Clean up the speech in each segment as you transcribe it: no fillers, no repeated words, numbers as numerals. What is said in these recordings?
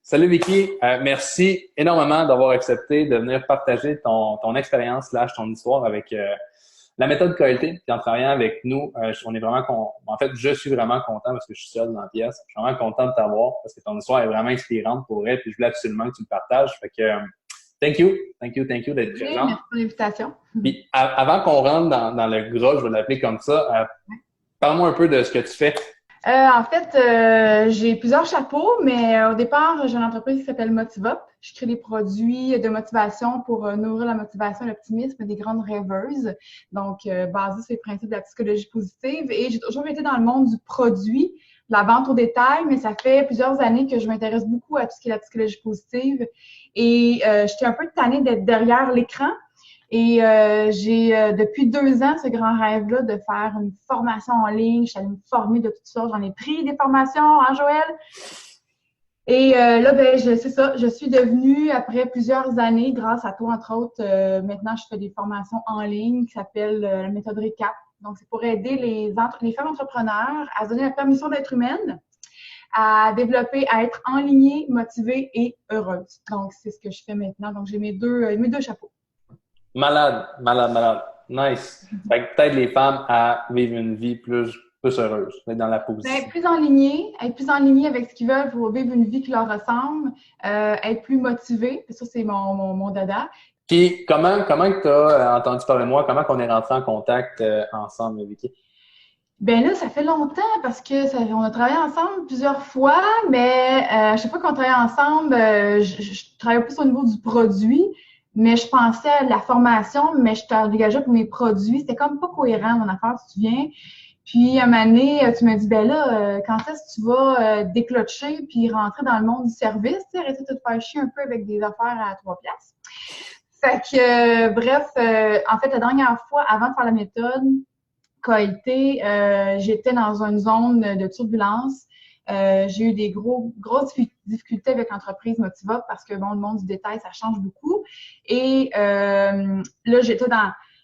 Salut Vicky, merci énormément d'avoir accepté de venir partager ton expérience ton histoire avec la méthode qualité. Puis en travaillant avec nous, on est vraiment en fait, je suis vraiment content parce que je suis seul dans la pièce. Je suis vraiment content de t'avoir parce que ton histoire est vraiment inspirante pour elle. Puis je voulais absolument que tu le partages. Fait que thank you d'être Oui, présent. merci pour l'invitation. Puis avant qu'on rentre dans le gras, je vais l'appeler comme ça. Parle-moi un peu de ce que tu fais. J'ai plusieurs chapeaux, mais au départ, j'ai une entreprise qui s'appelle Motivop. Je crée des produits de motivation pour nourrir la motivation et l'optimisme des grandes rêveuses. Donc, basé sur les principes de la psychologie positive. Et j'ai toujours été dans le monde du produit, de la vente au détail, mais ça fait plusieurs années que je m'intéresse beaucoup à tout ce qui est la psychologie positive. Et j'étais un peu tannée d'être derrière l'écran. Et j'ai depuis 2 ans ce grand rêve-là de faire une formation en ligne. Je suis allée me former de toutes sortes. J'en ai pris des formations, hein, Joël? Et là, c'est ça. Je suis devenue, après plusieurs années, grâce à toi, entre autres, maintenant, je fais des formations en ligne qui s'appellent la méthode RECAP. Donc, c'est pour aider les femmes entrepreneurs à se donner la permission d'être humaine, à développer, à être enlignée, motivée et heureuse. Donc, c'est ce que je fais maintenant. Donc, j'ai mes deux chapeaux. Malade, malade, malade. Nice. Fait que peut-être les femmes à vivre une vie plus heureuse, d'être dans la Ben, position. être plus en ligne avec ce qu'ils veulent pour vivre une vie qui leur ressemble, être plus motivé. Ça, c'est mon dada. Puis, comment que tu as entendu parler de moi? Comment qu'on est rentré en contact ensemble, Vicky? Ben là, ça fait longtemps parce que on a travaillé ensemble plusieurs fois, mais à chaque fois qu'on travaillait ensemble, je travaillais plus au niveau du produit, mais je pensais à la formation, mais je t'engageais pour mes produits. C'était comme pas cohérent, mon affaire, tu te souviens. Puis, à un moment donné, tu me dis, ben là, quand est-ce que tu vas déclocher puis rentrer dans le monde du service, tu sais, arrêter de te faire chier un peu avec des affaires à 3 piastres. Fait que, bref, en fait, la dernière fois, avant de faire la méthode, qualité, j'étais dans une zone de turbulence. J'ai eu des grosses difficultés avec l'entreprise Motiva parce que, bon, le monde du détail, ça change beaucoup. Et là,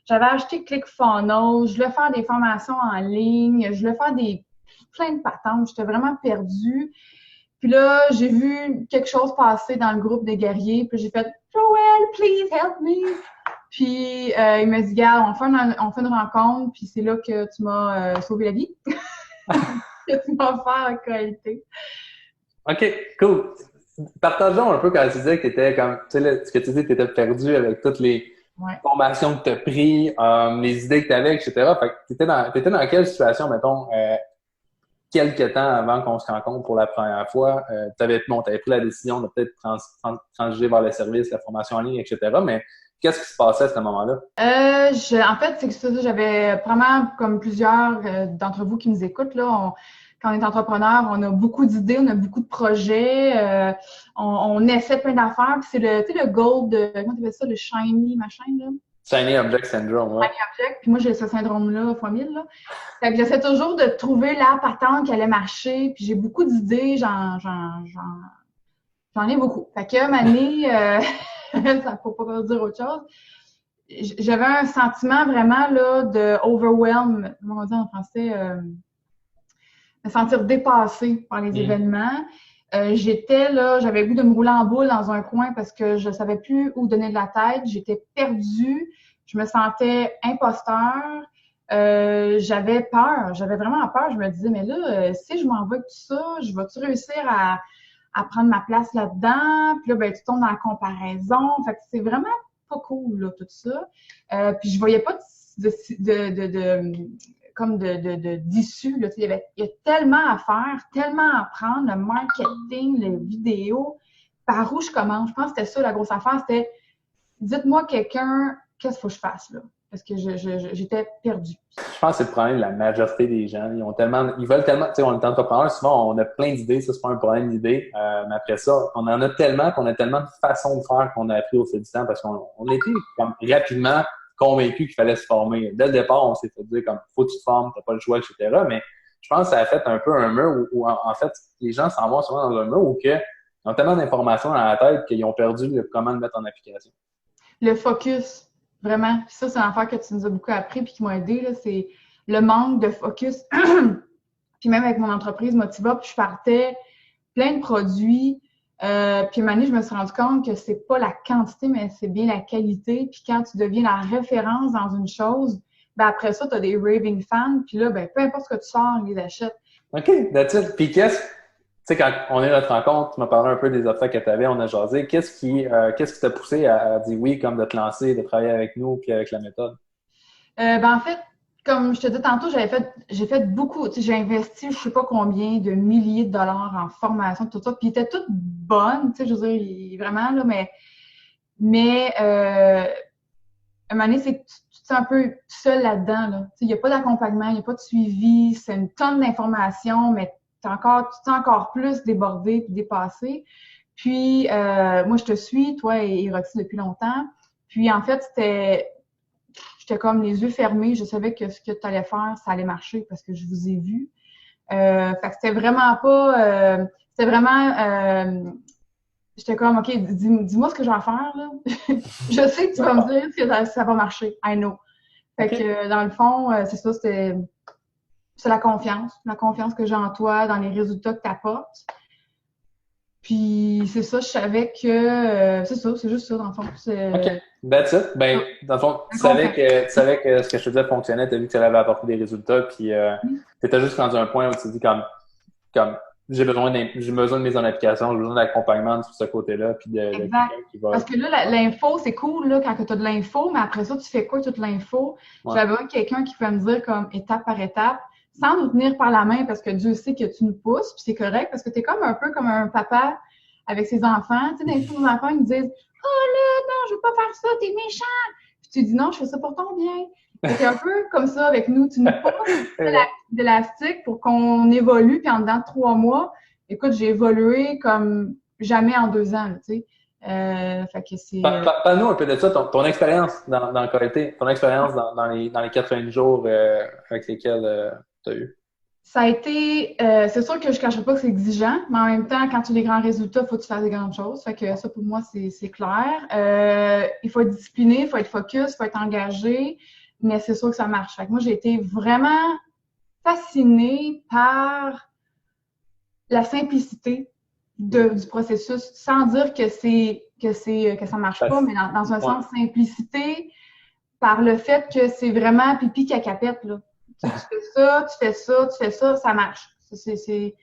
j'avais acheté ClickFunnels, je voulais faire des formations en ligne, je voulais faire plein de patentes. J'étais vraiment perdue. Puis là, j'ai vu quelque chose passer dans le groupe des guerriers, puis j'ai fait Joël, please help me. Puis il m'a dit, gars, on fait une rencontre, puis c'est là que tu m'as sauvé la vie, que tu m'as offert la qualité. OK, cool. Partageons un peu quand tu disais que tu étais comme, tu sais, ce que tu dis, que tu étais perdu avec toutes les Ouais. formations que tu as prises, les idées que tu avais, etc. Fait que t'étais dans quelle situation, mettons, quelques temps avant qu'on se rencontre pour la première fois? T'avais pris la décision de peut-être transiger vers le service, la formation en ligne, etc. Mais qu'est-ce qui se passait à ce moment-là? En fait, c'est que ça, j'avais vraiment, comme plusieurs d'entre vous qui nous écoutent, là, quand on est entrepreneur, on a beaucoup d'idées, on a beaucoup de projets, on essaie plein d'affaires, puis c'est tu sais, le gold, comment tu appelles ça, le shiny machin, là? Shiny Object Syndrome, ouais. Shiny object, puis moi, j'ai ce syndrome-là, fois 1000, là. Fait que j'essaie toujours de trouver la patente qui allait marcher, puis j'ai beaucoup d'idées, j'en ai beaucoup. Fait que, une année, ça faut pas dire autre chose. J'avais un sentiment vraiment là de overwhelm, comment on dit en français, me sentir dépassée par les Mm. événements. J'étais là, j'avais le goût de me rouler en boule dans un coin parce que je savais plus où donner de la tête. J'étais perdue. Je me sentais imposteur. J'avais vraiment peur. Je me disais, mais là, si je m'en vais avec tout ça, je vais-tu réussir à prendre ma place là-dedans? Puis là, ben, tu tombes dans la comparaison. Fait que c'est vraiment pas cool, là, tout ça. Puis je voyais pas d'issue. Là. Il y a tellement à faire, tellement à apprendre, le marketing, les vidéos. Par où je commence? Je pense que c'était ça la grosse affaire. C'était dites-moi quelqu'un, qu'est-ce qu'il faut que je fasse là? Parce que j'étais perdue. Je pense que c'est le problème de la majorité des gens. Ils veulent tellement, tu sais, on est entrepreneur, souvent on a plein d'idées, ça c'est pas un problème d'idées. Mais après ça, on en a tellement qu'on a tellement de façons de faire qu'on a appris au fil du temps parce qu'on était comme rapidement convaincus qu'il fallait se former. Dès le départ, on s'est fait dire comme faut que tu te formes, t'as pas le choix, etc. Mais je pense que ça a fait un peu un mur où en fait, les gens s'en vont souvent dans un mur où ils ont tellement d'informations dans la tête qu'ils ont perdu comment le mettre en application. Le focus, vraiment. Puis ça, c'est une affaire que tu nous as beaucoup appris puis qui m'a aidé, là, c'est le manque de focus. Puis même avec mon entreprise Motiva, puis je partais plein de produits. Puis, à un moment donné, je me suis rendu compte que c'est pas la quantité, mais c'est bien la qualité. Puis, quand tu deviens la référence dans une chose, ben après ça, tu as des raving fans. Puis là, ben peu importe ce que tu sors, ils les achètent. OK, that's it. Puis tu sais, quand on est à notre rencontre, tu m'as parlé un peu des obstacles que tu avais, on a jasé. Qu'est-ce qui t'a poussé à dire oui, comme de te lancer, de travailler avec nous, puis avec la méthode? Ben en fait, comme je te dis tantôt, j'ai fait beaucoup, tu sais, j'ai investi je sais pas combien de milliers de dollars en formation, tout ça, puis ils étaient toutes bonnes, tu sais, je veux dire, vraiment, là, mais à un moment donné, c'est que tu te sens un peu seul là-dedans, là. Tu sais, il n'y a pas d'accompagnement, il n'y a pas de suivi, c'est une tonne d'informations, mais tu te sens encore plus débordé puis dépassé. Puis, moi, je te suis, toi et Roxy, depuis longtemps. Puis, en fait, j'étais comme les yeux fermés. Je savais que ce que tu allais faire, ça allait marcher parce que je vous ai vu. Fait que c'était vraiment pas, c'était vraiment, j'étais comme, OK, dis-moi ce que je vais faire, là. Je sais que tu vas me dire que ça va marcher. I know. Fait OK. que, dans le fond, c'est ça, c'est la confiance. La confiance que j'ai en toi, dans les résultats que tu apportes. Puis, c'est ça, je savais que, c'est ça, c'est juste ça, dans le fond. OK. That's it. Ben, Ça, dans le fond, la confiance. tu savais que ce que je te disais fonctionnait, tu as vu que ça allait apporter des résultats, puis tu étais juste rendu à un point où tu te dis comme j'ai besoin de mise en application, j'ai besoin d'accompagnement sur ce côté-là, puis de Exact. quelqu'un qui va. Parce que là, l'info, c'est cool, là, quand tu as de l'info, mais après ça, tu fais quoi toute l'info? Ouais. J'avais besoin de quelqu'un qui peut me dire comme étape par étape, sans nous tenir par la main, parce que Dieu sait que tu nous pousses, puis c'est correct, parce que tu es comme un peu comme un papa avec ses enfants. Tu sais, des fois, nos enfants, ils nous disent oh là, non, je veux pas faire ça, t'es méchant. Puis tu dis non, je fais ça pour ton bien. C'est un peu comme ça avec nous. Tu nous pousses d'élastique pour qu'on évolue, puis en dedans de 3 mois, écoute, j'ai évolué comme jamais en 2 ans, tu sais. Fait que c'est. Parle-nous un peu de ça, ton expérience dans le qualité, ton expérience dans les 90 jours avec lesquels tu as eu. Ça a été. C'est sûr que je ne cacherai pas que c'est exigeant, mais en même temps, quand tu as des grands résultats, il faut que tu fasses des grandes choses. Fait que ça, pour moi, c'est clair. Il faut être discipliné, il faut être focus, il faut être engagé, mais c'est sûr que ça marche. Fait que moi, j'ai été vraiment fascinée par la simplicité du processus, sans dire que ça marche pas, mais dans un Ouais. sens simplicité, par le fait que c'est vraiment pipi cacapette, là. Tu fais ça, tu fais ça, tu fais ça, ça marche. Il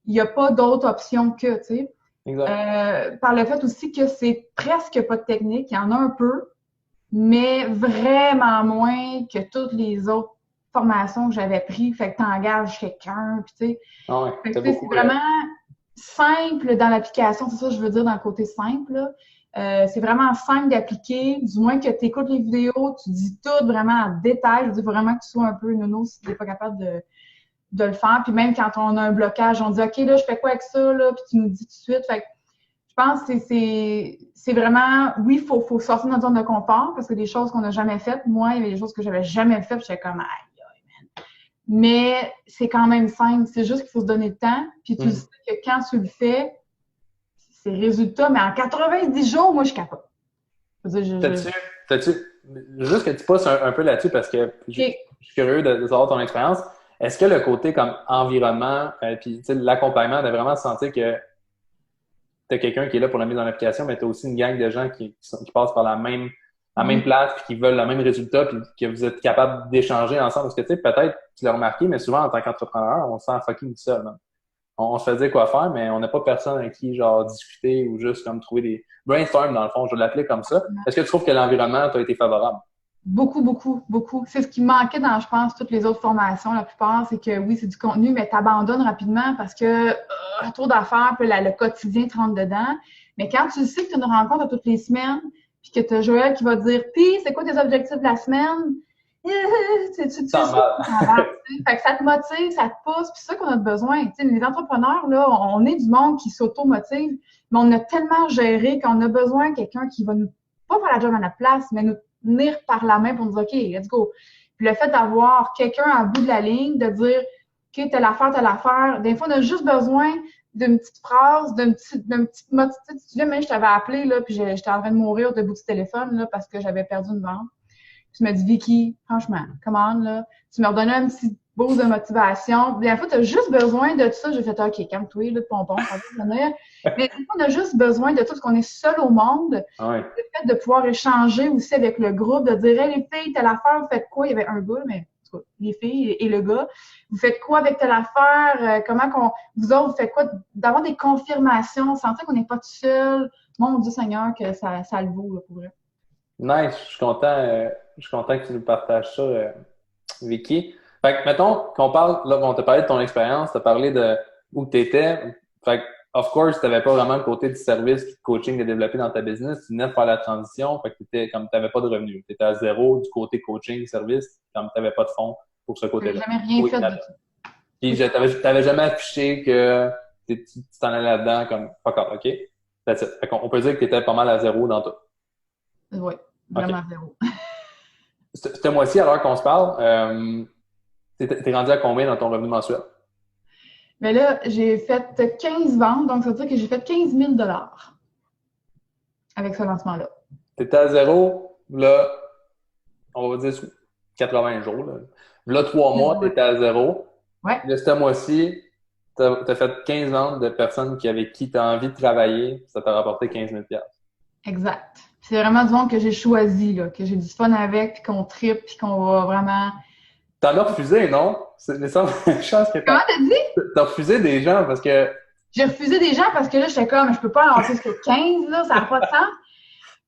n'y a pas d'autre option que, tu sais. Exact. Par le fait aussi que c'est presque pas de technique, il y en a un peu, mais vraiment moins que toutes les autres formations que j'avais prises. Fait que tu engages quelqu'un, puis tu sais. Ah ouais, Fait que, t'as tu sais, c'est beaucoup. vraiment simple dans l'application, c'est ça que je veux dire dans le côté simple, là. C'est vraiment simple d'appliquer, du moins que tu écoutes les vidéos, tu dis tout vraiment en détail. Je veux dire vraiment que tu sois un peu nono si tu n'es pas capable de le faire. Puis même quand on a un blocage, on dit OK, là, je fais quoi avec ça, là, puis tu nous dis tout de suite. Fait que je pense que c'est vraiment, oui, il faut sortir de notre zone de confort parce que des choses qu'on n'a jamais faites. Moi, il y avait des choses que j'avais jamais faites, j'étais comme aïe. Mais c'est quand même simple, c'est juste qu'il faut se donner le temps. Puis tu sais que quand tu le fais, c'est résultat, mais en 90 jours, moi, je capote. T'as-tu, juste que tu passes un peu là-dessus parce que je suis curieux de savoir ton expérience. Est-ce que le côté comme environnement, puis tu sais, l'accompagnement, de vraiment sentir que tu as quelqu'un qui est là pour la mise en application, mais tu as aussi une gang de gens qui passent par la même place, puis qui veulent le même résultat, puis que vous êtes capable d'échanger ensemble. Parce que tu sais, peut-être, tu l'as remarqué, mais souvent en tant qu'entrepreneur, on se sent fucking seul, man. On se fait dire quoi faire, mais on n'a pas personne avec qui genre discuter ou juste comme trouver des brainstorm dans le fond, je vais l'appeler comme ça. Est-ce que tu trouves que l'environnement t'a été favorable? Beaucoup, beaucoup, beaucoup. C'est ce qui manquait dans, je pense, toutes les autres formations. La plupart, c'est que oui, c'est du contenu, mais tu abandonnes rapidement parce que trop d'affaires, puis le quotidien te rentre dedans. Mais quand tu sais que tu as une rencontre à toutes les semaines, puis que tu as Joël qui va te dire puis c'est quoi tes objectifs de la semaine? Tu sais, fait que ça te motive, ça te pousse, puis c'est ça qu'on a besoin. Tu sais, les entrepreneurs, là, on est du monde qui s'auto-motive, mais on a tellement géré qu'on a besoin de quelqu'un qui va nous, pas faire la job à notre place, mais nous tenir par la main pour nous dire OK, let's go. Puis le fait d'avoir quelqu'un à bout de la ligne, de dire OK, telle affaire, des fois, on a juste besoin d'une petite phrase, d'un petit mot. Tu sais, même je t'avais appelé, là, puis j'étais en train de mourir debout du téléphone, là, parce que j'avais perdu une vente. Tu m'as dit, Vicky, franchement, commande, là. Tu me redonnais un petit boost de motivation. Des fois, tu as juste besoin de ça. J'ai fait, OK, calme-toi, là, de pompon, ça va venir. Mais des fois, on a juste besoin de tout, parce qu'on est seul au monde. Ouais. Le fait de pouvoir échanger aussi avec le groupe, de dire, hey, les filles, telle affaire, vous faites quoi? Il y avait un gars, mais les filles et le gars, vous faites quoi avec telle affaire? Vous autres, vous faites quoi? D'avoir des confirmations, sentir qu'on n'est pas tout seul. Mon Dieu Seigneur, que ça le vaut, là, pour vrai. Nice, je suis content que tu nous partages ça, Vicky. Fait que, mettons, qu'on parle, là, on t'a parlé de ton expérience, t'as parlé de où t'étais. Fait que, of course, t'avais pas vraiment le côté du service, du coaching de développer dans ta business. Tu venais de faire la transition, fait que t'étais, comme t'avais pas de revenus. T'étais à zéro du côté coaching, service, comme t'avais pas de fonds pour ce J'ai côté-là. jamais rien Oui, fait du tout. puis t'avais jamais affiché que tu t'en allais là-dedans comme, fuck off, OK? That's it. Fait qu'on peut dire que t'étais pas mal à zéro dans tout. Oui, vraiment zéro. Ce mois-ci, à l'heure qu'on se parle, t'es rendu à combien dans ton revenu mensuel? Mais là, j'ai fait 15 ventes, donc ça veut dire que j'ai fait 15 000 avec ce lancement-là. T'étais à zéro, là, on va dire 80 jours. Là, 3 mois, t'étais à zéro. Ouais. Là, ce mois-ci, t'as fait 15 ventes de personnes avec qui t'as envie de travailler, ça t'a rapporté 15 000 $. Exact. C'est vraiment du monde que j'ai choisi, là, que j'ai du fun avec, puis qu'on tripe, puis qu'on va vraiment... T'en as refusé, non? C'est ça, chance que Comment t'as dit? t'as refusé des gens parce que... J'ai refusé des gens parce que là, j'étais comme, je peux pas en lancer jusqu'à 15, là, ça n'a pas de sens.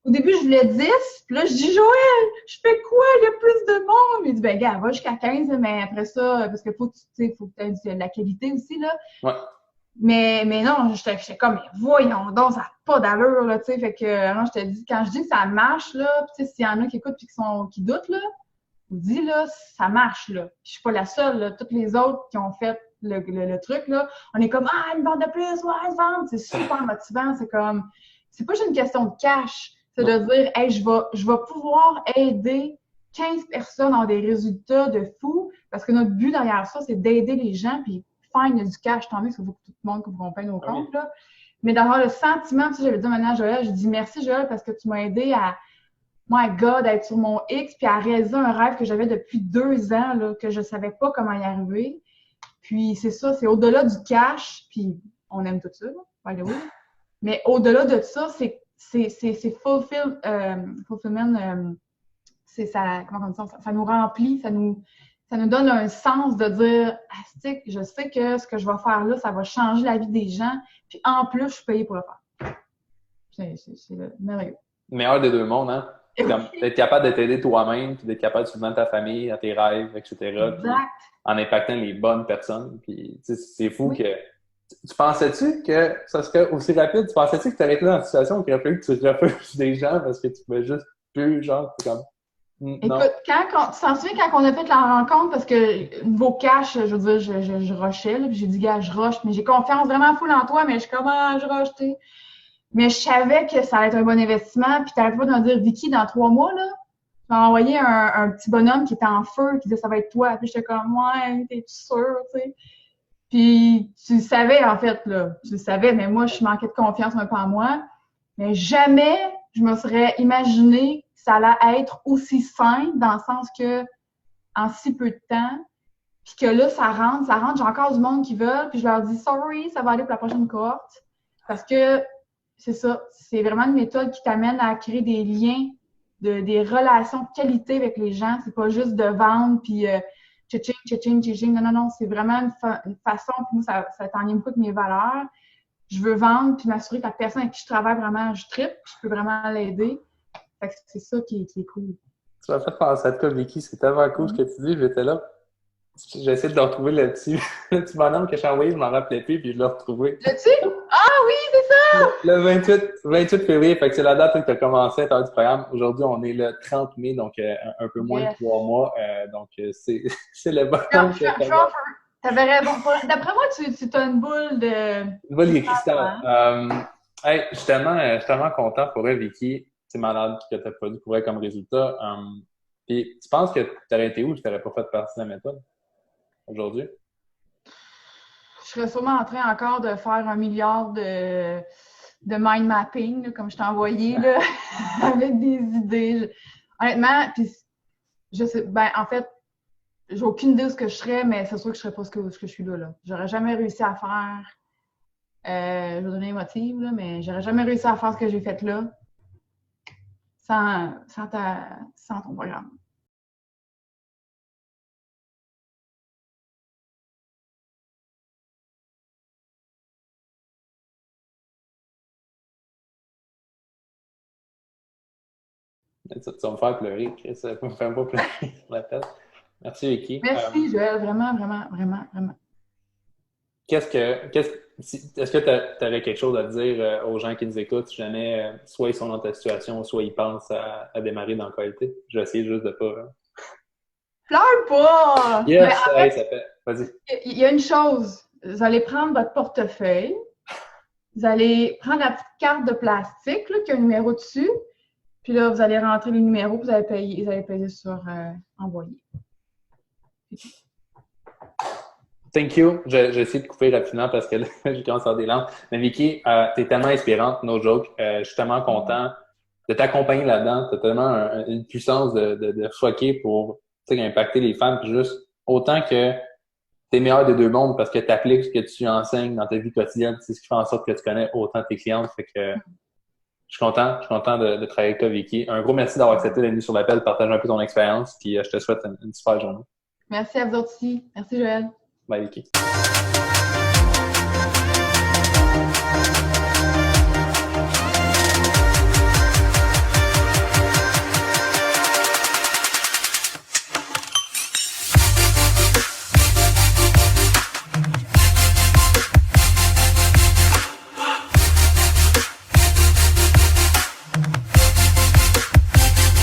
Au début, je voulais 10, puis là, je dis, Joël, je fais quoi? Il y a plus de monde. Il dit, ben, gars, va jusqu'à 15, mais après ça, parce que faut que tu aies de la qualité aussi, là. Ouais. Mais non, j'étais comme, mais voyons donc, ça n'a pas d'allure, là, tu sais. Fait que, non, je te dis, quand je dis que ça marche, là, tu sais, s'il y en a qui écoutent puis qui doutent, là, je vous dis, là, ça marche, là. Je suis pas la seule, là. Toutes les autres qui ont fait le truc, là, on est comme, ah, ils vendent de plus, ouais, ils vendent. C'est super motivant. C'est comme, c'est pas juste une question de cash. C'est de dire, hey, je vais pouvoir aider 15 personnes à avoir des résultats de fou, parce que notre but derrière ça, c'est d'aider les gens, puis fine, il y a du cash, tant mieux, parce qu'il faut que tout le monde qu'on paye nos comptes, là. Mais d'avoir le sentiment, tu sais, j'avais dit maintenant à Joël, je dis merci Joël, parce que tu m'as aidé à, my God, à être sur mon X, puis à réaliser un rêve que j'avais depuis 2 ans, là, que je savais pas comment y arriver. Puis c'est ça, c'est au-delà du cash, puis on aime tout ça, là, by the way. Mais au-delà de ça, c'est fulfillment, c'est ça, comment on dit ça nous remplit, ça nous donne un sens de dire, astique, je sais que ce que je vais faire là, ça va changer la vie des gens, puis en plus, je suis payée pour le faire. C'est merveilleux. Meilleur des deux mondes, hein? D'être capable de t'aider toi-même, puis d'être capable de subvenir ta famille, à tes rêves, etc. Puis, en impactant les bonnes personnes. Puis, c'est fou que... Tu pensais-tu que ça serait aussi rapide? Tu pensais-tu que tu aurais été dans une situation où il aurait fallu que tu refuses des gens parce que tu pouvais juste plus, genre, comme... Non. Écoute, tu t'en souviens quand on a fait la rencontre, parce que niveau cash, je veux dire, je rushais, là, puis j'ai dit, gars, je rush, mais j'ai confiance vraiment full en toi, mais je commence, je rush, tu sais. Mais je savais que ça allait être un bon investissement, puis t'arrêtes pas de me dire, Vicky, dans 3 mois, là, tu m'as envoyé un petit bonhomme qui était en feu, qui disait, ça va être toi. Puis j'étais comme, ouais, t'es sûr, tu sais. Puis tu le savais, en fait, là. Tu le savais, mais moi, je manquais de confiance un peu en moi. Mais jamais je me serais imaginé que ça allait être aussi simple, dans le sens que, en si peu de temps, puis que là, ça rentre, j'ai encore du monde qui veut, puis je leur dis, sorry, ça va aller pour la prochaine cohorte. Parce que, c'est ça, c'est vraiment une méthode qui t'amène à créer des liens, des relations de qualité avec les gens. C'est pas juste de vendre, puis tching. Non, c'est vraiment une façon, puis moi, ça est en lien beaucoup avec mes valeurs. Je veux vendre, puis m'assurer que la personne avec qui je travaille vraiment, je tripe, puis je peux vraiment l'aider. Fait que c'est ça qui est cool. Tu m'as fait penser à toi, Vicky, c'est tellement cool ce que tu dis, j'étais là. J'essaie de retrouver le petit bonhomme que j'ai envoyé, je m'en rappelais plus, puis je l'ai retrouvé. L'as-tu? Ah oui, c'est ça! Le 28 février, fait que c'est la date où tu as commencé à faire du programme. Aujourd'hui, on est le 30 mai, donc un peu moins de 3 mois. Donc, c'est le bon temps. T'avais raison. D'après moi, tu as une boule de... Une boule de cristal. Hey, je suis tellement content pour elle, Vicky. C'est malade que tu as pas découvert comme résultat. Puis, tu penses que tu aurais été où si tu n'aurais pas fait partie de la méthode aujourd'hui? Je serais sûrement en train encore de faire 1 milliard de mind mapping, là, comme je t'ai envoyé, là, avec des idées. Honnêtement, puis En fait, j'ai aucune idée de ce que je serais, mais c'est sûr que je serais pas ce que je suis là. J'aurais jamais réussi à faire. Je vais donner les motifs, là, mais j'aurais jamais réussi à faire ce que j'ai fait là sans ton programme. Tu vas me faire pleurer, Chris. Ça me fait pas pleurer sur la tête. Merci, Vicky. Merci, Joël. Vraiment, vraiment, vraiment, vraiment. Est-ce que tu aurais quelque chose à dire aux gens qui nous écoutent si jamais soit ils sont dans ta situation, soit ils pensent à démarrer dans la qualité? Je vais essayer juste de pas. Pleure pas! Yes, Mais hey, ça fait. Vas-y. il y a une chose. Vous allez prendre votre portefeuille. Vous allez prendre la petite carte de plastique là, qui a un numéro dessus. Puis là, vous allez rentrer les numéros, vous allez payer sur envoyer. Thank you. J'ai essayé de couper rapidement parce que là, j'ai commencé à avoir des larmes. Mais Vicky, t'es tellement inspirante, no joke. Je suis tellement content de t'accompagner là-dedans. T'as tellement une puissance de choquer pour impacter les femmes. Puis juste autant que t'es meilleur des deux mondes parce que t'appliques ce que tu enseignes dans ta vie quotidienne. C'est ce qui fait en sorte que tu connais autant tes clientes. Fait que je suis content de travailler avec toi, Vicky. Un gros merci d'avoir accepté d'être venu sur l'appel, partager un peu ton expérience. Puis je te souhaite une super journée. Merci à vous aussi. Merci, Joël. Bye, Vicky.